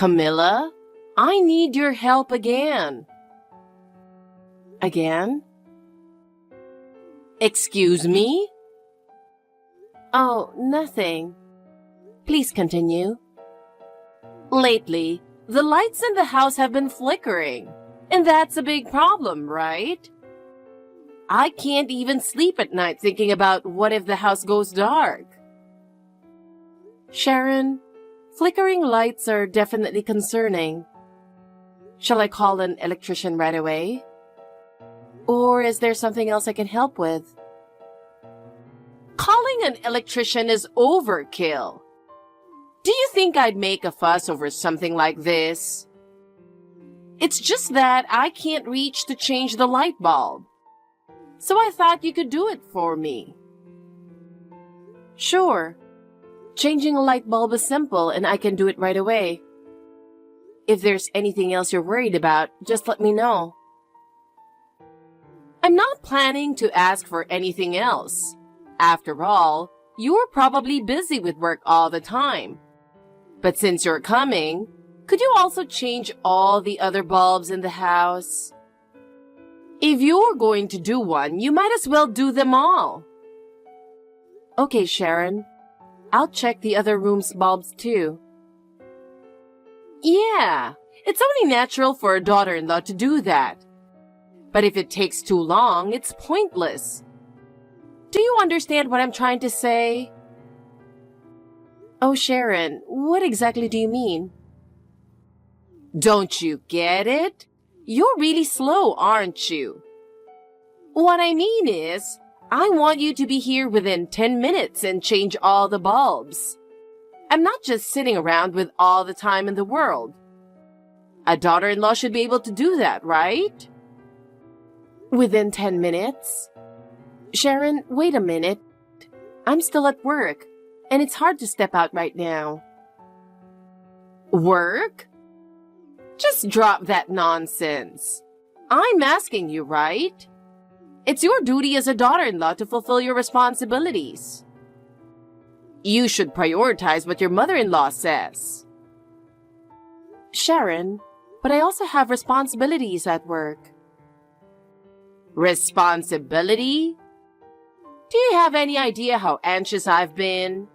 Camilla, I need your help again. Again? Excuse me? Oh, nothing. Please continue. Lately, the lights in the house have been flickering, and that's a big problem, right? I can't even sleep at night thinking about what if the house goes dark. Sharon, flickering lights are definitely concerning. Shall I call an electrician right away? Or is there something else I can help with? Calling an electrician is overkill. Do you think I'd make a fuss over something like this? It's just that I can't reach to change the light bulb. So I thought you could do it for me. Sure. Changing a light bulb is simple and I can do it right away. If there's anything else you're worried about, just let me know. I'm not planning to ask for anything else. After all, you're probably busy with work all the time. But since you're coming, could you also change all the other bulbs in the house? If you're going to do one, you might as well do them all. Okay, Sharon. I'll check the other room's bulbs too. Yeah, it's only natural for a daughter-in-law to do that. But if it takes too long, it's pointless. Do you understand what I'm trying to say? Oh, Sharon, what exactly do you mean? Don't you get it? You're really slow, aren't you? What I mean is, I want you to be here within 10 minutes and change all the bulbs. I'm not just sitting around with all the time in the world. A daughter-in-law should be able to do that, right? Within 10 minutes? Sharon, wait a minute. I'm still at work, and it's hard to step out right now. Work? Just drop that nonsense. I'm asking you, right? It's your duty as a daughter-in-law to fulfill your responsibilities. You should prioritize what your mother-in-law says. Sharon, but I also have responsibilities at work. Responsibility? Do you have any idea how anxious I've been?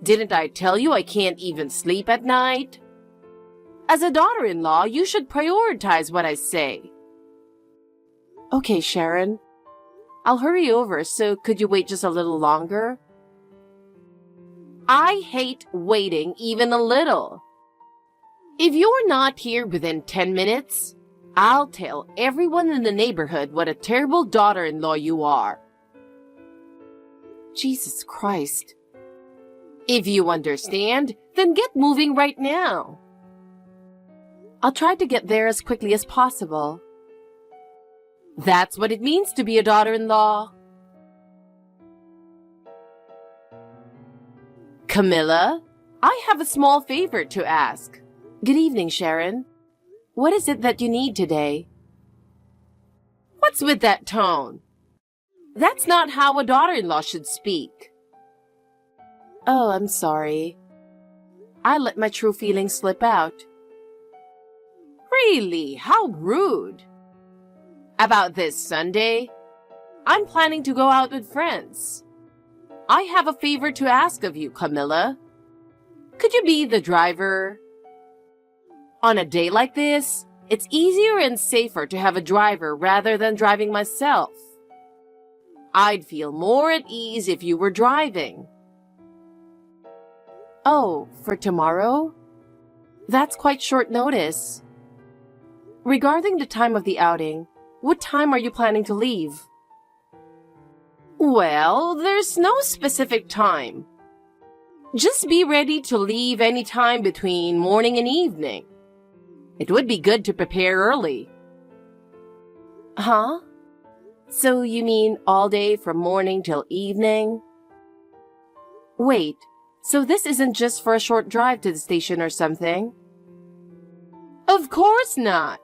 Didn't I tell you I can't even sleep at night? As a daughter-in-law, you should prioritize what I say. Okay, Sharon. I'll hurry over, so could you wait just a little longer? I hate waiting even a little. If you're not here within 10 minutes, I'll tell everyone in the neighborhood what a terrible daughter-in-law you are. Jesus Christ. If you understand, then get moving right now. I'll try to get there as quickly as possible. That's what it means to be a daughter-in-law. Camilla, I have a small favor to ask. Good evening, Sharon. What is it that you need today? What's with that tone? That's not how a daughter-in-law should speak. Oh, I'm sorry. I let my true feelings slip out. Really? How rude. About this Sunday? I'm planning to go out with friends. I have a favor to ask of you, Camilla. Could you be the driver? On a day like this, it's easier and safer to have a driver rather than driving myself. I'd feel more at ease if you were driving. Oh, for tomorrow? That's quite short notice. Regarding the time of the outing, what time are you planning to leave? Well, there's no specific time. Just be ready to leave any time between morning and evening. It would be good to prepare early. Huh? So you mean all day from morning till evening? Wait, so this isn't just for a short drive to the station or something? Of course not.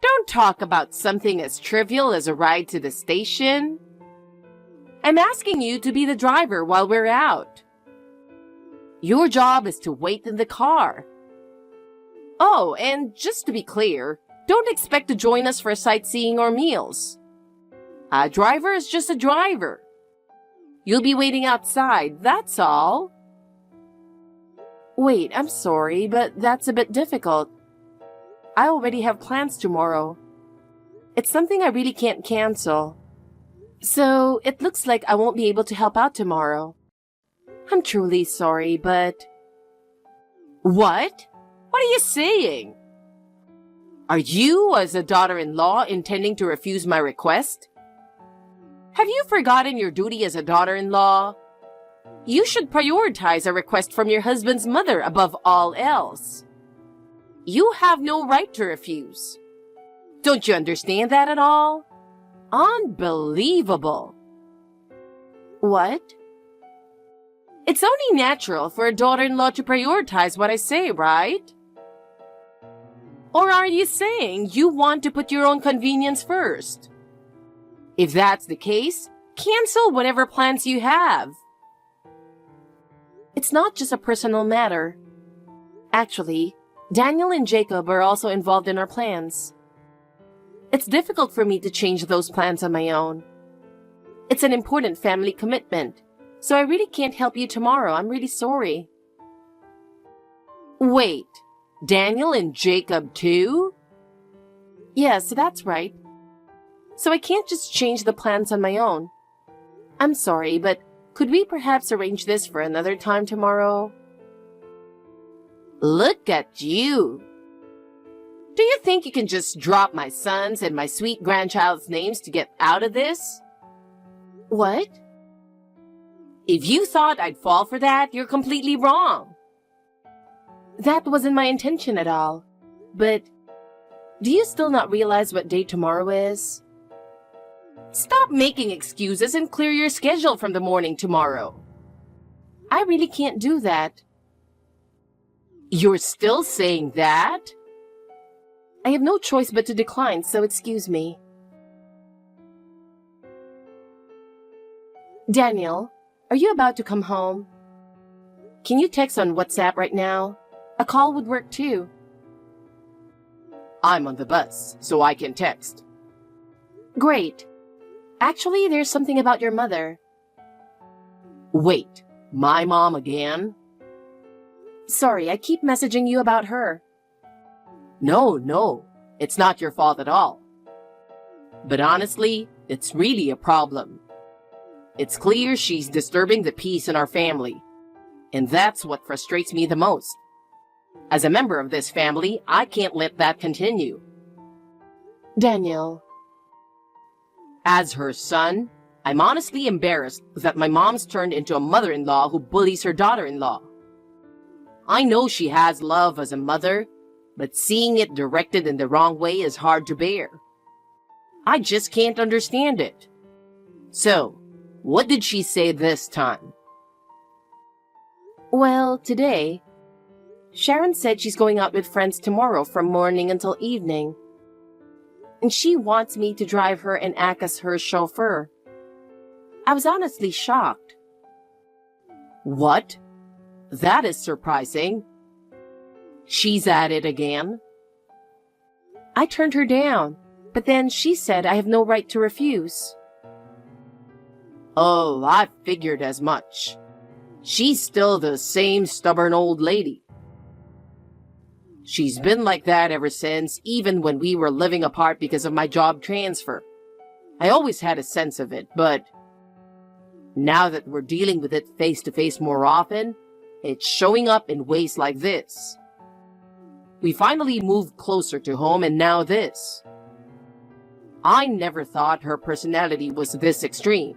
Don't talk about something as trivial as a ride to the station. I'm asking you to be the driver while we're out. Your job is to wait in the car. Oh, and just to be clear, don't expect to join us for sightseeing or meals. A driver is just a driver. You'll be waiting outside, that's all. Wait, I'm sorry, but that's a bit difficult. I already have plans tomorrow. It's something I really can't cancel. So, it looks like I won't be able to help out tomorrow. I'm truly sorry, but... What? What are you saying? Are you, as a daughter-in-law, intending to refuse my request? Have you forgotten your duty as a daughter-in-law? You should prioritize a request from your husband's mother above all else. You have no right to refuse. Don't you understand that at all? Unbelievable. What? It's only natural for a daughter-in-law to prioritize what I say, right? Or are you saying you want to put your own convenience first? If that's the case, cancel whatever plans you have. It's not just a personal matter. Actually, Daniel and Jacob are also involved in our plans. It's difficult for me to change those plans on my own. It's an important family commitment, so I really can't help you tomorrow. I'm really sorry. Wait, Daniel and Jacob too? Yes, that's right. So I can't just change the plans on my own. I'm sorry, but could we perhaps arrange this for another time tomorrow? Look at you. Do you think you can just drop my son's and my sweet grandchild's names to get out of this? What? If you thought I'd fall for that, you're completely wrong. That wasn't my intention at all. But do you still not realize what day tomorrow is? Stop making excuses and clear your schedule from the morning tomorrow. I really can't do that. You're still saying that? I have no choice but to decline, so excuse me. Daniel, are you about to come home? Can you text on WhatsApp right now? A call would work too. I'm on the bus, so I can text. Great. Actually, there's something about your mother. Wait, my mom again? Sorry, I keep messaging you about her. No, it's not your fault at all. But honestly, it's really a problem. It's clear she's disturbing the peace in our family, and that's what frustrates me the most. As a member of this family, I can't let that continue. Daniel. As her son, I'm honestly embarrassed that my mom's turned into a mother-in-law who bullies her daughter-in-law. I know she has love as a mother, but seeing it directed in the wrong way is hard to bear. I just can't understand it. So, what did she say this time? Well, today, Sharon said she's going out with friends tomorrow from morning until evening. And she wants me to drive her and act as her chauffeur. I was honestly shocked. What? That is surprising. She's at it again. I turned her down, but then she said I have no right to refuse. Oh, I figured as much. She's still the same stubborn old lady. She's been like that ever since, even when we were living apart because of my job transfer. I always had a sense of it, but now that we're dealing with it face to face more often, it's showing up in ways like this. We finally moved closer to home, and now this. I never thought her personality was this extreme.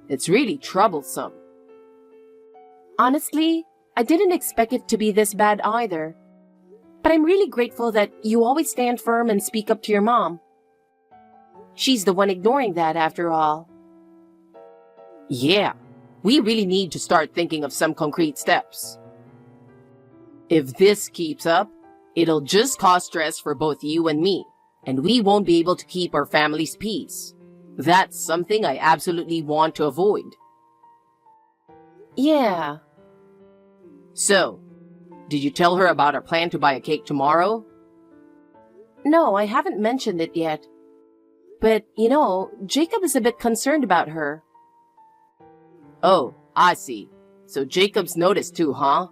It's really troublesome. Honestly, I didn't expect it to be this bad either. But I'm really grateful that you always stand firm and speak up to your mom. She's the one ignoring that after all. Yeah, we really need to start thinking of some concrete steps. If this keeps up, it'll just cause stress for both you and me, and we won't be able to keep our family's peace. That's something I absolutely want to avoid. Yeah. So, did you tell her about our plan to buy a cake tomorrow? No, I haven't mentioned it yet. But, Jacob is a bit concerned about her. Oh, I see. So Jacob's noticed too, huh?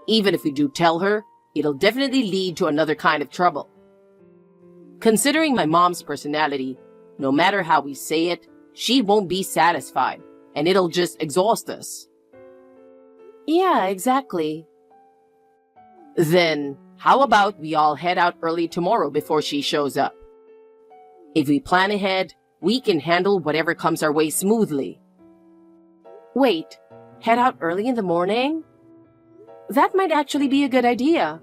Even if we do tell her, it'll definitely lead to another kind of trouble. Considering my mom's personality, no matter how we say it, she won't be satisfied, and it'll just exhaust us. Yeah, exactly. Then, how about we all head out early tomorrow before she shows up? If we plan ahead, we can handle whatever comes our way smoothly. Wait, head out early in the morning? That might actually be a good idea.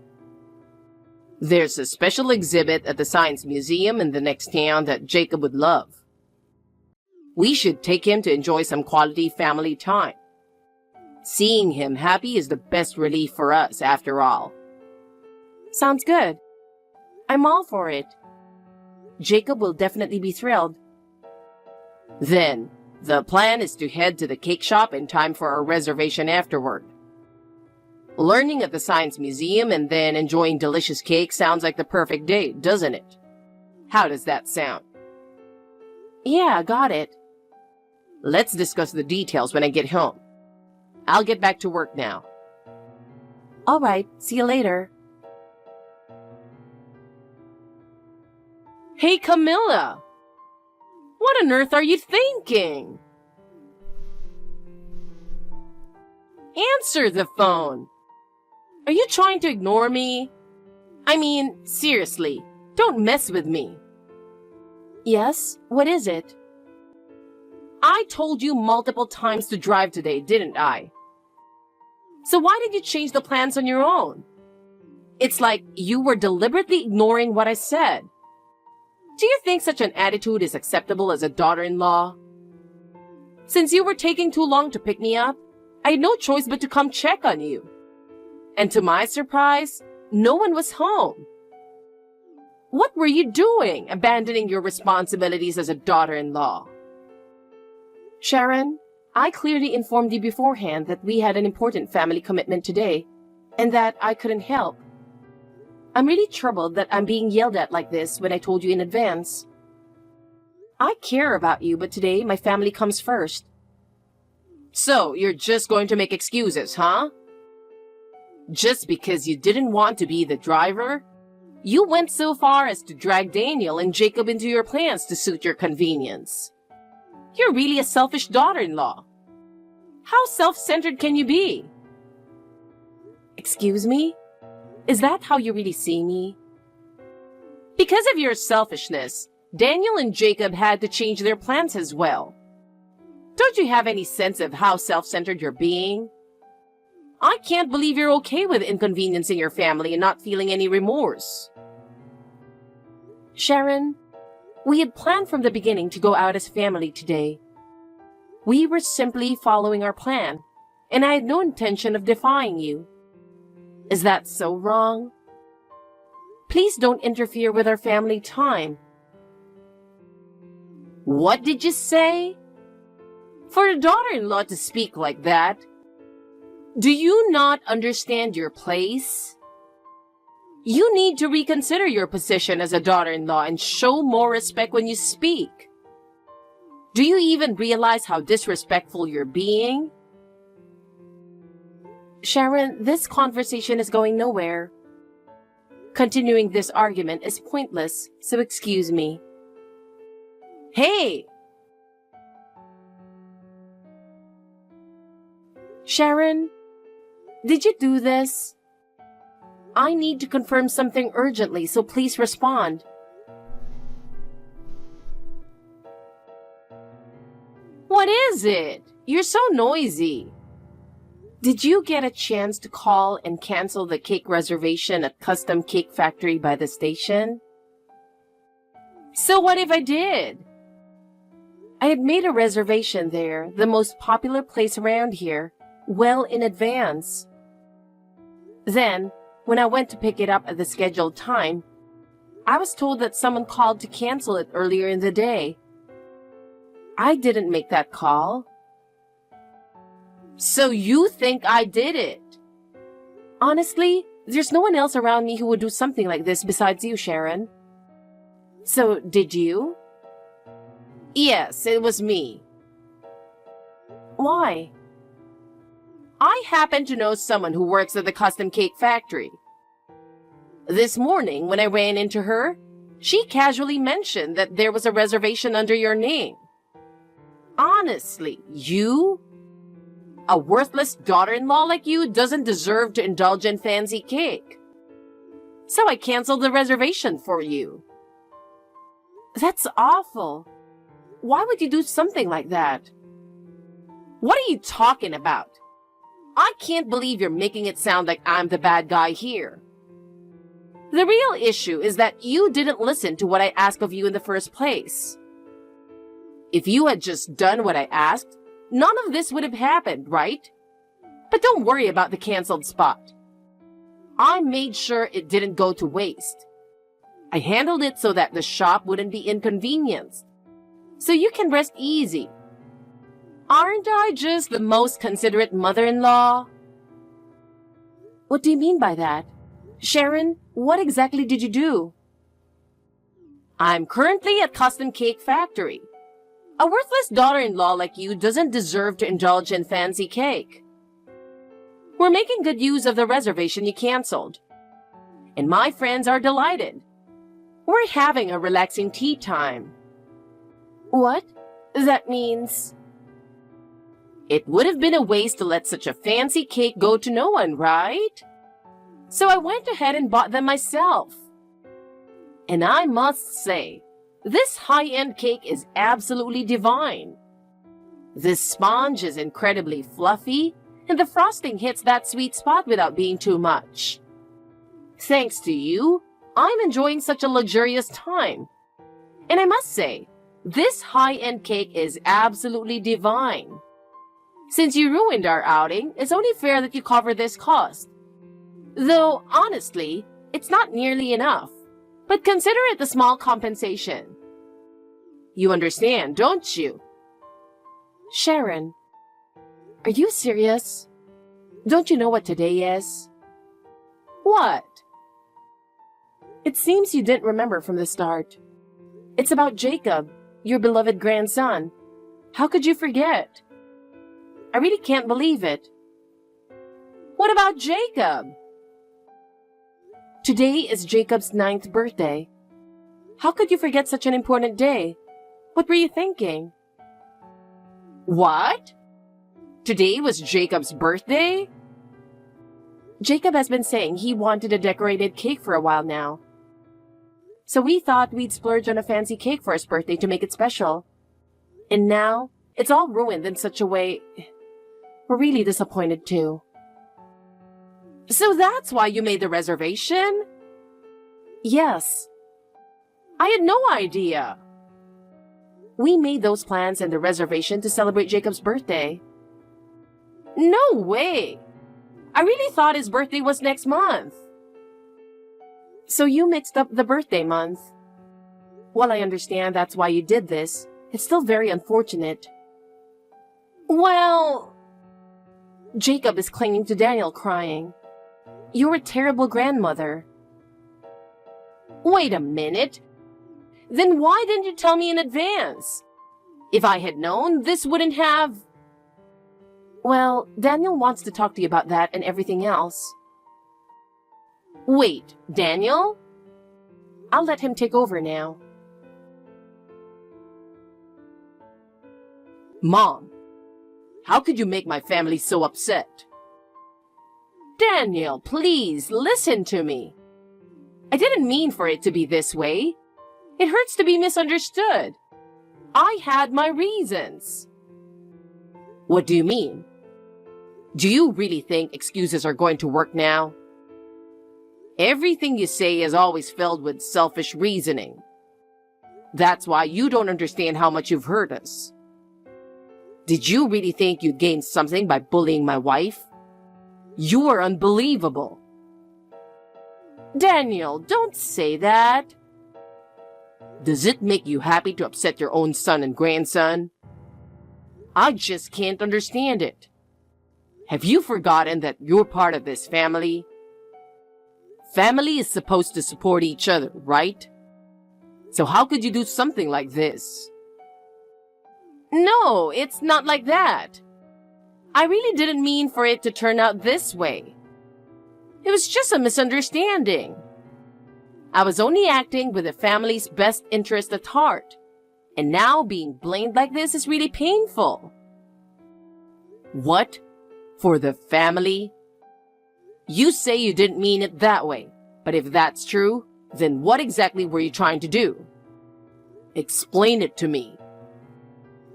There's a special exhibit at the Science Museum in the next town that Jacob would love. We should take him to enjoy some quality family time. Seeing him happy is the best relief for us, after all. Sounds good. I'm all for it. Jacob will definitely be thrilled. Then, the plan is to head to the cake shop in time for our reservation afterward. Learning at the Science Museum and then enjoying delicious cake sounds like the perfect date, doesn't it? How does that sound? Yeah, got it. Let's discuss the details when I get home. I'll get back to work now. All right, see you later. Hey, Camilla! What on earth are you thinking? Answer the phone! Are you trying to ignore me? I mean, seriously, don't mess with me. Yes, what is it? I told you multiple times to drive today, didn't I? So why did you change the plans on your own? It's like you were deliberately ignoring what I said. Do you think such an attitude is acceptable as a daughter-in-law? Since you were taking too long to pick me up, I had no choice but to come check on you. And to my surprise, no one was home. What were you doing, abandoning your responsibilities as a daughter-in-law? Sharon, I clearly informed you beforehand that we had an important family commitment today, and that I couldn't help. I'm really troubled that I'm being yelled at like this when I told you in advance. I care about you, but today my family comes first. So, you're just going to make excuses, huh? Just because you didn't want to be the driver? You went so far as to drag Daniel and Jacob into your plans to suit your convenience. You're really a selfish daughter-in-law. How self-centered can you be? Excuse me? Is that how you really see me? Because of your selfishness, Daniel and Jacob had to change their plans as well. Don't you have any sense of how self-centered you're being? I can't believe you're okay with inconveniencing your family and not feeling any remorse. Sharon, we had planned from the beginning to go out as family today. We were simply following our plan, and I had no intention of defying you. Is that so wrong? Please don't interfere with our family time. What did you say? For a daughter-in-law to speak like that, do you not understand your place? You need to reconsider your position as a daughter-in-law and show more respect when you speak. Do you even realize how disrespectful you're being? Sharon, this conversation is going nowhere. Continuing this argument is pointless, so excuse me. Hey! Sharon, did you do this? I need to confirm something urgently, so please respond. What is it? You're so noisy. Did you get a chance to call and cancel the cake reservation at Custom Cake Factory by the station? So what if I did? I had made a reservation there, the most popular place around here, well in advance. Then, when I went to pick it up at the scheduled time, I was told that someone called to cancel it earlier in the day. I didn't make that call. So you think I did it? Honestly, there's no one else around me who would do something like this besides you, Sharon. So, did you? Yes, it was me. Why? I happen to know someone who works at the custom cake factory. This morning, when I ran into her, she casually mentioned that there was a reservation under your name. Honestly, you? A worthless daughter-in-law like you doesn't deserve to indulge in fancy cake. So I canceled the reservation for you. That's awful. Why would you do something like that? What are you talking about? I can't believe you're making it sound like I'm the bad guy here. The real issue is that you didn't listen to what I asked of you in the first place. If you had just done what I asked, none of this would have happened, right? But don't worry about the canceled spot. I made sure it didn't go to waste. I handled it so that the shop wouldn't be inconvenienced. So you can rest easy. Aren't I just the most considerate mother-in-law? What do you mean by that? Sharon, what exactly did you do? I'm currently at Custom Cake Factory. A worthless daughter-in-law like you doesn't deserve to indulge in fancy cake. We're making good use of the reservation you canceled. And my friends are delighted. We're having a relaxing tea time. What? That means... It would have been a waste to let such a fancy cake go to no one, right? So I went ahead and bought them myself. And I must say, this high-end cake is absolutely divine. This sponge is incredibly fluffy, and the frosting hits that sweet spot without being too much. Thanks to you, I'm enjoying such a luxurious time. And I must say, this high-end cake is absolutely divine. Since you ruined our outing, it's only fair that you cover this cost. Though, honestly, it's not nearly enough. But consider it a small compensation. You understand, don't you? Sharon, are you serious? Don't you know what today is? What? It seems you didn't remember from the start. It's about Jacob, your beloved grandson. How could you forget? I really can't believe it. What about Jacob? Today is Jacob's 9th birthday. How could you forget such an important day? What were you thinking? What? Today was Jacob's birthday? Jacob has been saying he wanted a decorated cake for a while now. So we thought we'd splurge on a fancy cake for his birthday to make it special. And now, it's all ruined in such a way... We're really disappointed too. So that's why you made the reservation? Yes. I had no idea. We made those plans and the reservation to celebrate Jacob's birthday. No way! I really thought his birthday was next month. So you mixed up the birthday month. While I understand that's why you did this, it's still very unfortunate. Well... Jacob is clinging to Daniel, crying. You're a terrible grandmother. Wait a minute. Then why didn't you tell me in advance? If I had known, this wouldn't have... Well, Daniel wants to talk to you about that and everything else. Wait, Daniel? I'll let him take over now. Mom, how could you make my family so upset? Daniel, please, listen to me. I didn't mean for it to be this way. It hurts to be misunderstood. I had my reasons. What do you mean? Do you really think excuses are going to work now? Everything you say is always filled with selfish reasoning. That's why you don't understand how much you've hurt us. Did you really think you'd gain something by bullying my wife? You are unbelievable. Daniel, don't say that. Does it make you happy to upset your own son and grandson? I just can't understand it. Have you forgotten that you're part of this family? Family is supposed to support each other, right? So how could you do something like this? No, it's not like that. I really didn't mean for it to turn out this way. It was just a misunderstanding. I was only acting with the family's best interest at heart. And now being blamed like this is really painful. What? For the family? You say you didn't mean it that way, but if that's true, then what exactly were you trying to do? Explain it to me.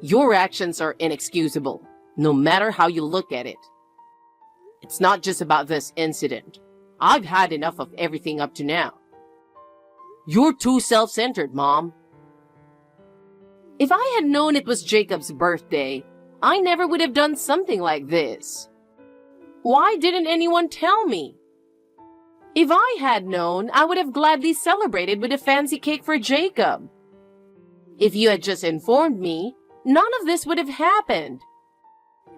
Your actions are inexcusable, no matter how you look at it. It's not just about this incident. I've had enough of everything up to now. You're too self-centered, Mom. If I had known it was Jacob's birthday, I never would have done something like this. Why didn't anyone tell me? If I had known, I would have gladly celebrated with a fancy cake for Jacob. If you had just informed me, none of this would have happened.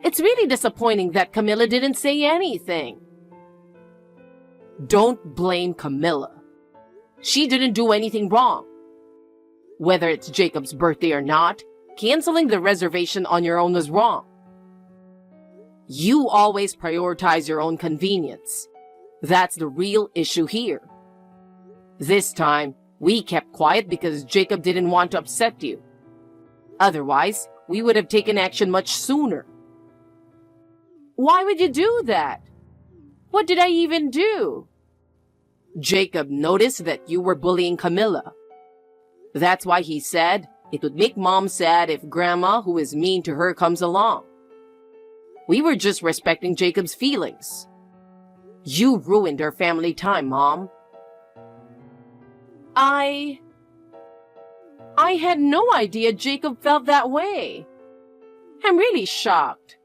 It's really disappointing that Camilla didn't say anything. Don't blame Camilla. She didn't do anything wrong. Whether it's Jacob's birthday or not, canceling the reservation on your own was wrong. You always prioritize your own convenience. That's the real issue here. This time, we kept quiet because Jacob didn't want to upset you. Otherwise, we would have taken action much sooner. Why would you do that? What did I even do? Jacob noticed that you were bullying Camilla. That's why he said it would make Mom sad if Grandma, who is mean to her, comes along. We were just respecting Jacob's feelings. You ruined our family time, Mom. I had no idea Jacob felt that way. I'm really shocked.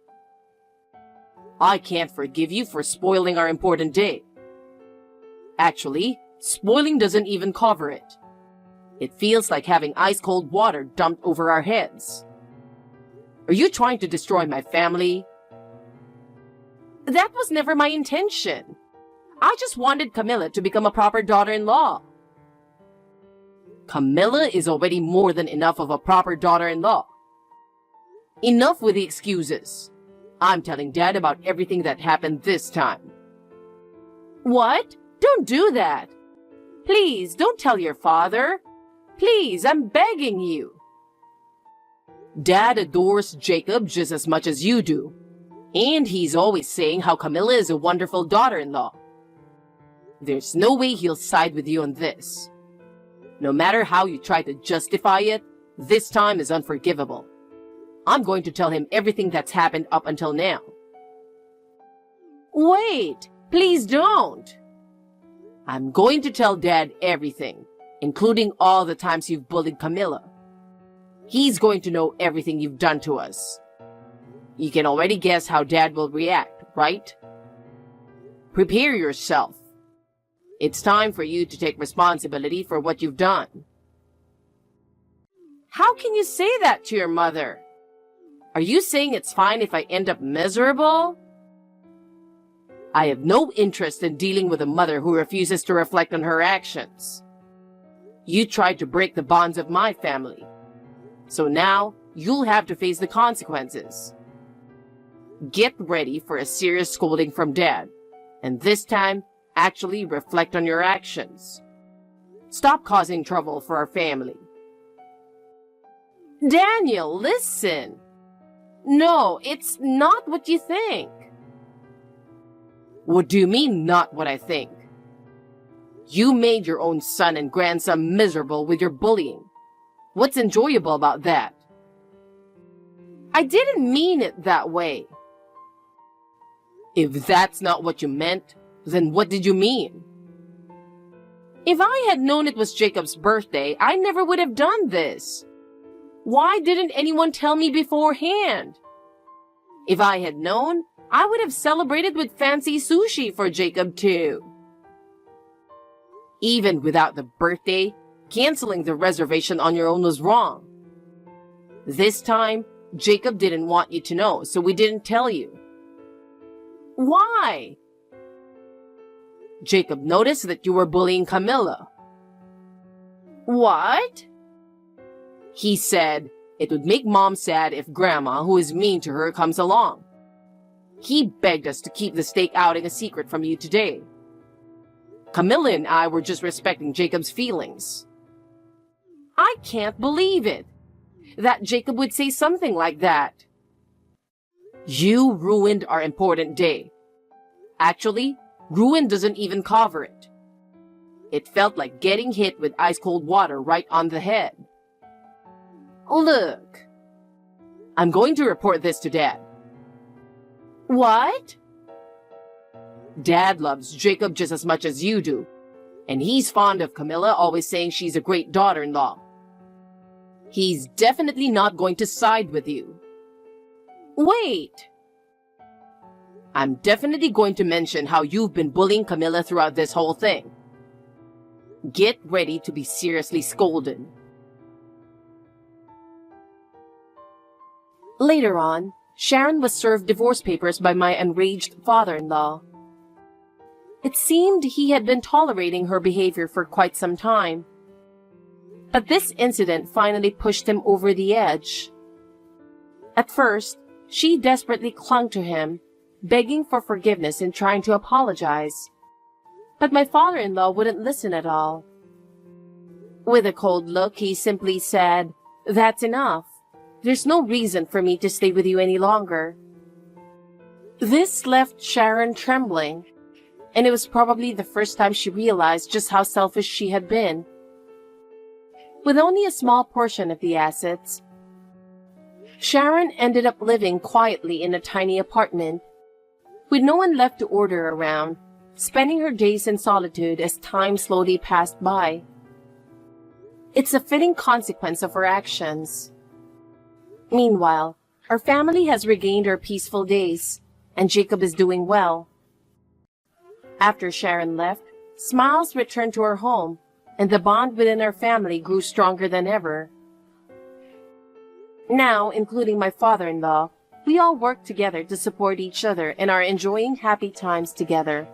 I can't forgive you for spoiling our important day. Actually, spoiling doesn't even cover it. It feels like having ice-cold water dumped over our heads. Are you trying to destroy my family? That was never my intention. I just wanted Camilla to become a proper daughter-in-law. Camilla is already more than enough of a proper daughter-in-law. Enough with the excuses. I'm telling Dad about everything that happened this time. What? Don't do that. Please, don't tell your father. Please, I'm begging you. Dad adores Jacob just as much as you do. And he's always saying how Camilla is a wonderful daughter-in-law. There's no way he'll side with you on this. No matter how you try to justify it, this time is unforgivable. I'm going to tell him everything that's happened up until now. Wait, please don't. I'm going to tell Dad everything, including all the times you've bullied Camilla. He's going to know everything you've done to us. You can already guess how Dad will react, right? Prepare yourself. It's time for you to take responsibility for what you've done. How can you say that to your mother? Are you saying it's fine if I end up miserable? I have no interest in dealing with a mother who refuses to reflect on her actions. You tried to break the bonds of my family. So now, you'll have to face the consequences. Get ready for a serious scolding from Dad. And this time, actually reflect on your actions. Stop causing trouble for our family. Daniel, listen. No, it's not what you think. What do you mean, not what I think? You made your own son and grandson miserable with your bullying. What's enjoyable about that? I didn't mean it that way. If that's not what you meant, then what did you mean? If I had known it was Jacob's birthday, I never would have done this. Why didn't anyone tell me beforehand? If I had known, I would have celebrated with fancy sushi for Jacob too. Even without the birthday, canceling the reservation on your own was wrong. This time, Jacob didn't want you to know, so we didn't tell you. Why? Jacob noticed that you were bullying Camilla. What? He said it would make Mom sad if Grandma, who is mean to her, comes along. He begged us to keep the steak outing a secret from you today. Camilla and I were just respecting Jacob's feelings. I can't believe it, that Jacob would say something like that. You ruined our important day. Actually, ruin doesn't even cover it. It felt like getting hit with ice-cold water right on the head. Look, I'm going to report this to Dad. What? Dad loves Jacob just as much as you do, and he's fond of Camilla, always saying she's a great daughter-in-law. He's definitely not going to side with you. Wait. I'm definitely going to mention how you've been bullying Camilla throughout this whole thing. Get ready to be seriously scolded. Later on, Sharon was served divorce papers by my enraged father-in-law. It seemed he had been tolerating her behavior for quite some time. But this incident finally pushed him over the edge. At first, she desperately clung to him, begging for forgiveness and trying to apologize. But my father-in-law wouldn't listen at all. With a cold look, he simply said, "That's enough. There's no reason for me to stay with you any longer." This left Sharon trembling, and it was probably the first time she realized just how selfish she had been. With only a small portion of the assets, Sharon ended up living quietly in a tiny apartment, with no one left to order around, spending her days in solitude as time slowly passed by. It's a fitting consequence of her actions. Meanwhile, our family has regained our peaceful days, and Jacob is doing well. After Sharon left, smiles returned to our home, and the bond within our family grew stronger than ever. Now, including my father-in-law, we all work together to support each other and are enjoying happy times together.